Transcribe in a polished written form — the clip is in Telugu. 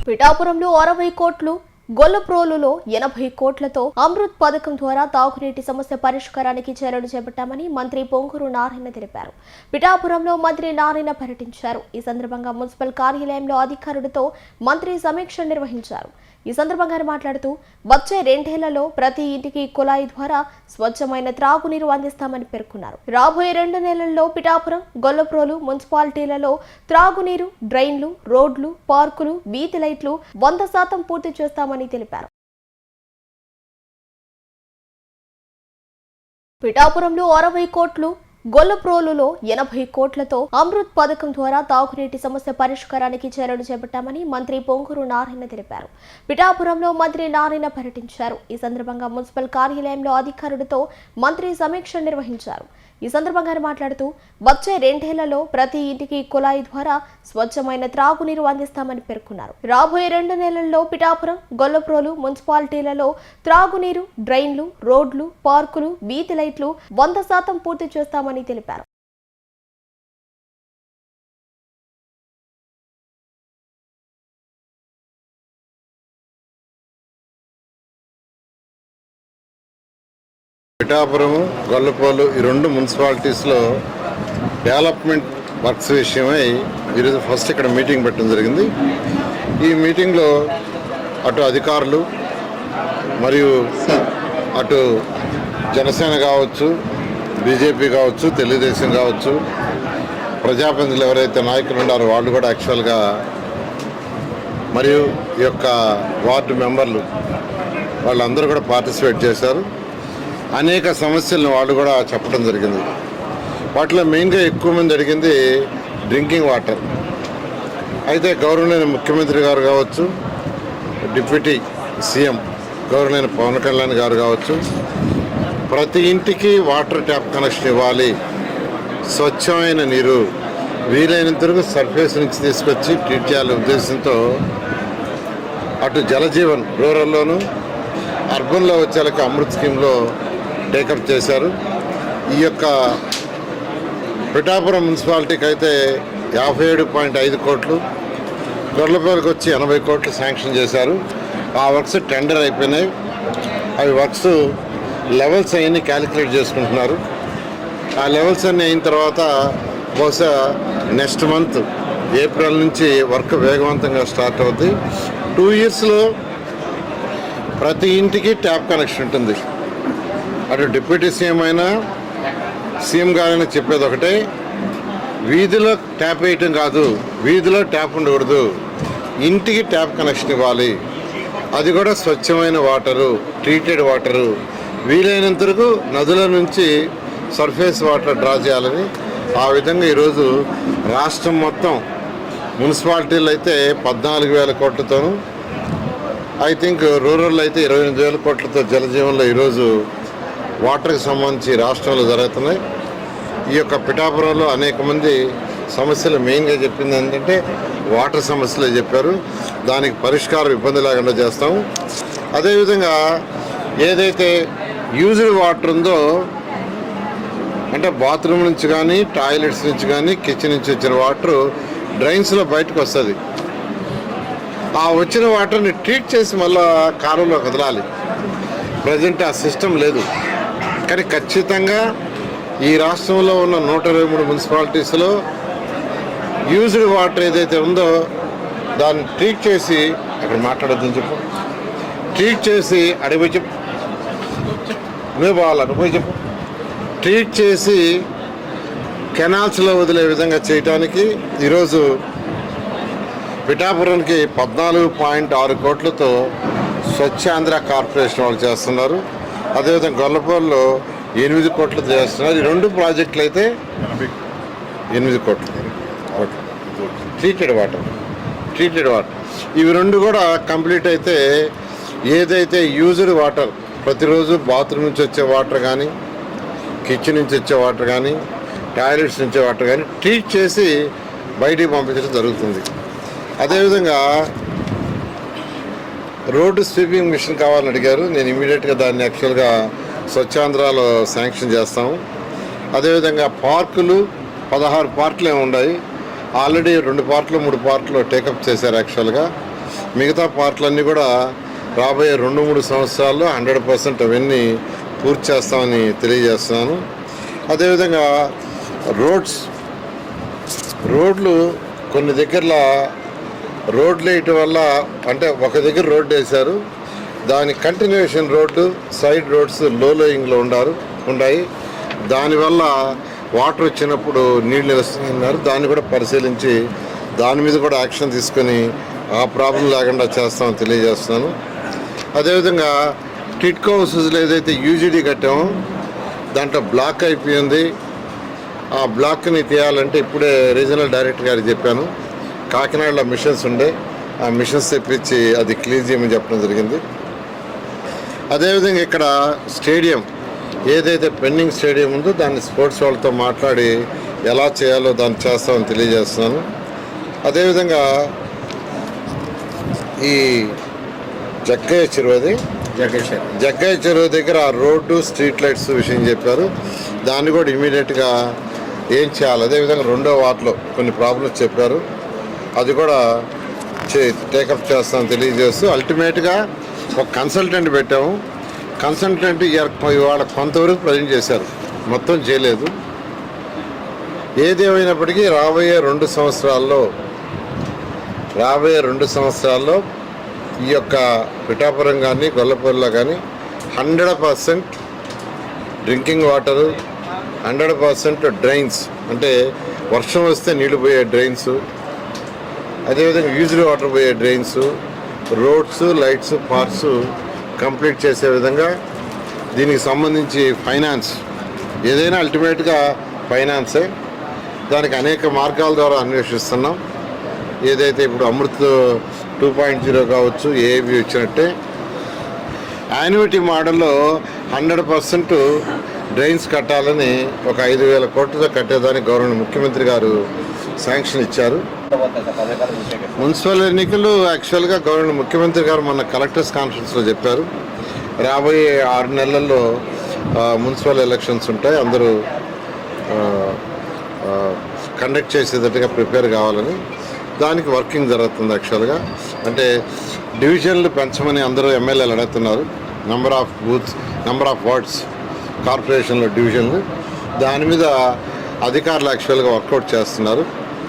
పిఠాపురంలో 60 కోట్లు, గొల్లప్రోలులో 80 కోట్లతో అమృత్ పథకం ద్వారా తాగునీటి సమస్య పరిష్కారానికి చర్యలు చేపట్టామని మంత్రి పొంగూరు నారాయణ తెలిపారు. పిఠాపురంలో మంత్రి నారాయణ పర్యటించారు. ఈ సందర్భంగా మున్సిపల్ కార్యాలయంలో అధికారులతో మంత్రి సమీక్ష నిర్వహించారు. ఈ సందర్భంగా మాట్లాడుతూ వచ్చే 2 ఏళ్లలో ప్రతి ఇంటికి కుళాయి ద్వారా స్వచ్ఛమైన త్రాగునీరు అందిస్తామని పేర్కొన్నారు. రాబోయే 2 నెలల్లో పిఠాపురం, గొల్లప్రోలు మున్సిపాలిటీలలో త్రాగునీరు, డ్రైన్లు, రోడ్లు, పార్కులు, వీధి లైట్లు 100% పూర్తి చేస్తామని తెలిపారు. పిఠాపురంలో 60 కోట్లు, గొల్లప్రోలులో 80 కోట్లతో అమృత్ పథకం ద్వారా తాగునీటి సమస్య పరిష్కారానికి చర్యలు చేపట్టామని మంత్రి పొంగూరు నారాయణ తెలిపారు. పిఠాపురంలో మంత్రి నారాయణ పర్యటించారు. ఈ సందర్భంగా మున్సిపల్ కార్యాలయంలో అధికారులతో మంత్రి సమీక్ష నిర్వహించారు. ఈ సందర్భంగా మాట్లాడుతూ వచ్చే 2 ఏళ్లలో ప్రతి ఇంటికి కుళాయి ద్వారా స్వచ్ఛమైన త్రాగునీరు అందిస్తామని పేర్కొన్నారు. రాబోయే 2 నెలల్లో పిఠాపురం, గొల్లప్రోలు మున్సిపాలిటీలలో త్రాగునీరు, డ్రైన్లు, రోడ్లు, పార్కులు, వీధి లైట్లు 100% పూర్తి చేస్తామని తెలిపారు. పిఠాపురం, గొల్లప్రోలు ఈ 2 మున్సిపాలిటీస్లో డెవలప్మెంట్ వర్క్స్ విషయమై ఈరోజు ఫస్ట్ ఇక్కడ మీటింగ్ పెట్టడం జరిగింది. ఈ మీటింగ్లో అటు అధికారులు మరియు అటు జనసేన కావచ్చు, బీజేపీ కావచ్చు, తెలుగుదేశం కావచ్చు, ప్రజాప్రతినిధులు ఎవరైతే నాయకులు ఉన్నారో వాళ్ళు కూడా యాక్చువల్గా మరియు ఈ యొక్క వార్డు మెంబర్లు వాళ్ళందరూ కూడా పార్టిసిపేట్ చేశారు. అనేక సమస్యలను వాళ్ళు కూడా చెప్పడం జరిగింది. వాటిలో మెయిన్గా ఎక్కువ మంది అడిగింది డ్రింకింగ్ వాటర్. అయితే గౌరవనీయ ముఖ్యమంత్రి గారు కావచ్చు, డిప్యూటీ సీఎం గౌరవనీయ పవన్ కళ్యాణ్ గారు కావచ్చు, ప్రతి ఇంటికి వాటర్ ట్యాప్ కనెక్షన్ ఇవ్వాలి, స్వచ్ఛమైన నీరు వీలైనంత వరకు సర్ఫేస్ నుంచి తీసుకొచ్చి ట్రీట్ చేయాలనే ఉద్దేశంతో అటు జలజీవన్ రూరల్లోను, అర్బన్లో వచ్చేలకు అమృత్ స్కీమ్లో టేకప్ చేశారు. ఈ యొక్క పిఠాపురం మున్సిపాలిటీకి అయితే 57.5 కోట్లు, గొల్లప్రోలుకి వచ్చి 80 కోట్లు శాంక్షన్ చేశారు. ఆ వర్క్స్ టెండర్ అయిపోయినాయి. అవి వర్క్స్ లెవెల్స్ అవన్నీ క్యాలిక్యులేట్ చేసుకుంటున్నారు. ఆ లెవెల్స్ అన్నీ అయిన తర్వాత బహుశా నెక్స్ట్ మంత్ ఏప్రిల్ నుంచి వర్క్ వేగవంతంగా స్టార్ట్ అవుతుంది. 2 ఇయర్స్లో ప్రతి ఇంటికి ట్యాప్ కనెక్షన్ ఉంటుంది. అటు డిప్యూటీ సీఎం అయినా సీఎం గారైనా చెప్పేది ఒకటే, వీధిలో ట్యాప్ వేయటం కాదు, వీధిలో ట్యాప్ ఉండకూడదు, ఇంటికి ట్యాప్ కనెక్షన్ ఇవ్వాలి. అది కూడా స్వచ్ఛమైన వాటరు, ట్రీటెడ్ వాటరు, వీలైనంత వరకు నదుల నుంచి సర్ఫేస్ వాటర్ డ్రా చేయాలని ఆ విధంగా ఈరోజు రాష్ట్రం మొత్తం మున్సిపాలిటీలు అయితే 14,000 కోట్లతోనూ, ఐ థింక్ రూరల్ అయితే 28,000 కోట్లతో జలజీవన్లో ఈరోజు వాటర్కి సంబంధించి రాష్ట్రంలో జరుగుతున్నాయి. ఈ యొక్క పిఠాపురంలో అనేక మంది సమస్యలు మెయిన్గా చెప్పింది ఏంటంటే వాటర్ సమస్యలే చెప్పారు. దానికి పరిష్కారం ఇబ్బంది లేకుండా చేస్తాము. అదేవిధంగా ఏదైతే యూజ్డ్ వాటర్ ఉందో, అంటే బాత్రూమ్ నుంచి కానీ, టాయిలెట్స్ నుంచి కానీ, కిచెన్ నుంచి వచ్చిన వాటరు డ్రైన్స్లో బయటకు వస్తుంది. ఆ వచ్చిన వాటర్ని ట్రీట్ చేసి మళ్ళీ కాలువలో వదలాలి. ప్రజెంట్ ఆ సిస్టమ్ లేదు. కానీ ఖచ్చితంగా ఈ రాష్ట్రంలో ఉన్న 123 మున్సిపాలిటీస్లో యూజ్డ్ వాటర్ ఏదైతే ఉందో దాన్ని ట్రీట్ చేసి, అక్కడ మాట్లాడొద్దని చెప్పు, ట్రీట్ చేసి అడిగిపోయి చెప్పు, నువ్వు బాగాలి పోయి చెప్పు, ట్రీట్ చేసి కెనాల్స్లో వదిలే విధంగా చేయడానికి ఈరోజు పిఠాపురానికి 14.6 కోట్లతో స్వచ్ఛాంధ్ర కార్పొరేషన్ వాళ్ళు చేస్తున్నారు. అదేవిధంగా గొల్లప్రోలులో 8 కోట్లతో చేస్తున్నారు. ఈ 2 ప్రాజెక్టులు అయితే 8 కోట్లు ట్రీటెడ్ వాటర్. ఇవి 2 కూడా కంప్లీట్ అయితే ఏదైతే యూజ్డ్ వాటర్ ప్రతిరోజు బాత్రూమ్ నుంచి వచ్చే వాటర్ కానీ, కిచెన్ నుంచి వచ్చే వాటర్ కానీ, టాయిలెట్స్ నుంచి వాటర్ కానీ ట్రీట్ చేసి బయటికి పంపించడం జరుగుతుంది. అదేవిధంగా రోడ్డు స్వీపింగ్ మిషన్ కావాలని అడిగారు. నేను ఇమీడియట్గా దాన్ని యాక్చువల్గా స్వచ్ఛాంధ్రాలో శాంక్షన్ చేస్తాము. అదేవిధంగా పార్కులు 16 పార్కులు ఏమి ఉన్నాయి, ఆల్రెడీ 2 పార్కులు 3 పార్కులు టేకప్ చేశారు. యాక్చువల్గా మిగతా పార్ట్లన్నీ కూడా రాబోయే 2-3 సంవత్సరాల్లో 100% అవన్నీ పూర్తి చేస్తామని తెలియజేస్తున్నాను. అదేవిధంగా రోడ్లు కొన్ని దగ్గరలో రోడ్లు వేయటం వల్ల, అంటే ఒక దగ్గర రోడ్డు వేశారు, దాని కంటిన్యూషన్ రోడ్డు సైడ్ రోడ్స్ లోయింగ్లో ఉన్నాయి. దానివల్ల వాటర్ వచ్చినప్పుడు నీళ్ళు నిలుస్తున్నారు. దాన్ని కూడా పరిశీలించి దాని మీద కూడా యాక్షన్ తీసుకొని ఆ ప్రాబ్లం లేకుండా చేస్తామని తెలియజేస్తున్నాను. అదేవిధంగా టిట్కో హౌసెస్లో ఏదైతే యూజీడీ కట్టామో దాంట్లో బ్లాక్ అయిపోయింది. ఆ బ్లాక్ని తీయాలంటే ఇప్పుడే రీజనల్ డైరెక్టర్ గారికి చెప్పాను. కాకినాడలో మిషన్స్ ఉండే, ఆ మిషన్స్ తెప్పించి అది క్లీన్ చేయమని చెప్పడం జరిగింది. అదేవిధంగా ఇక్కడ స్టేడియం ఏదైతే పెండింగ్ స్టేడియం ఉందో దాన్ని స్పోర్ట్స్ వాళ్ళతో మాట్లాడి ఎలా చేయాలో దాన్ని చేస్తామని తెలియజేస్తున్నాను. అదేవిధంగా ఈ జగ్గయ్య చెరువు దగ్గర ఆ రోడ్డు స్ట్రీట్ లైట్స్ విషయం చెప్పారు. దాన్ని కూడా ఇమీడియట్గా ఏం చేయాలి. అదేవిధంగా 2వ వార్డులో కొన్ని ప్రాబ్లమ్స్ చెప్పారు, అది కూడా టేకప్ చేస్తామని తెలియజేస్తూ అల్టిమేట్గా ఒక కన్సల్టెంట్ పెట్టాము. కన్సల్టెంట్ ఇవాళ కొంతవరకు ప్రజెంట్ చేశారు, మొత్తం చేయలేదు. ఏదేమైనప్పటికీ రాబోయే 2 సంవత్సరాల్లో ఈ యొక్క పిఠాపురం కానీ గొల్లపూర్లో కానీ 100% డ్రింకింగ్ వాటరు, 100% డ్రైన్స్, అంటే వర్షం వస్తే నీళ్లు పోయే డ్రైన్స్, అదేవిధంగా యూజ్డ్ వాటర్ పోయే drains, roads, lights, parks complete చేసే విధంగా దీనికి సంబంధించి ఫైనాన్స్ ఏదైనా అల్టిమేట్గా ఫైనాన్సే. దానికి అనేక మార్గాల ద్వారా అన్వేషిస్తున్నాం. ఏదైతే ఇప్పుడు అమృత్ 2.0 కావచ్చు, ఏఏబి వచ్చినట్టే యాన్యుటీ మోడల్లో 100% డ్రైన్స్ కట్టాలని ఒక 5,000 కోట్లతో కట్టేదానికి గవర్నమెంట్ ముఖ్యమంత్రి గారు శాంక్షన్ ఇచ్చారు. మున్సిపల్ ఎన్నికలు యాక్చువల్గా గవర్నమెంట్ ముఖ్యమంత్రి గారు మొన్న కలెక్టర్స్ కాన్ఫరెన్స్లో చెప్పారు, రాబోయే 6 నెలల్లో మున్సిపల్ ఎలక్షన్స్ ఉంటాయి, అందరూ కండక్ట్ చేసేటట్టుగా ప్రిపేర్ కావాలని. దానికి వర్కింగ్ జరుగుతుంది. యాక్చువల్గా అంటే డివిజన్లు పెంచమని అందరూ ఎమ్మెల్యేలు అడుగుతున్నారు, నెంబర్ ఆఫ్ వార్డ్స్ కార్పొరేషన్లో డివిజన్లు. దాని మీద అధికారులు యాక్చువల్గా వర్కౌట్ చేస్తున్నారు.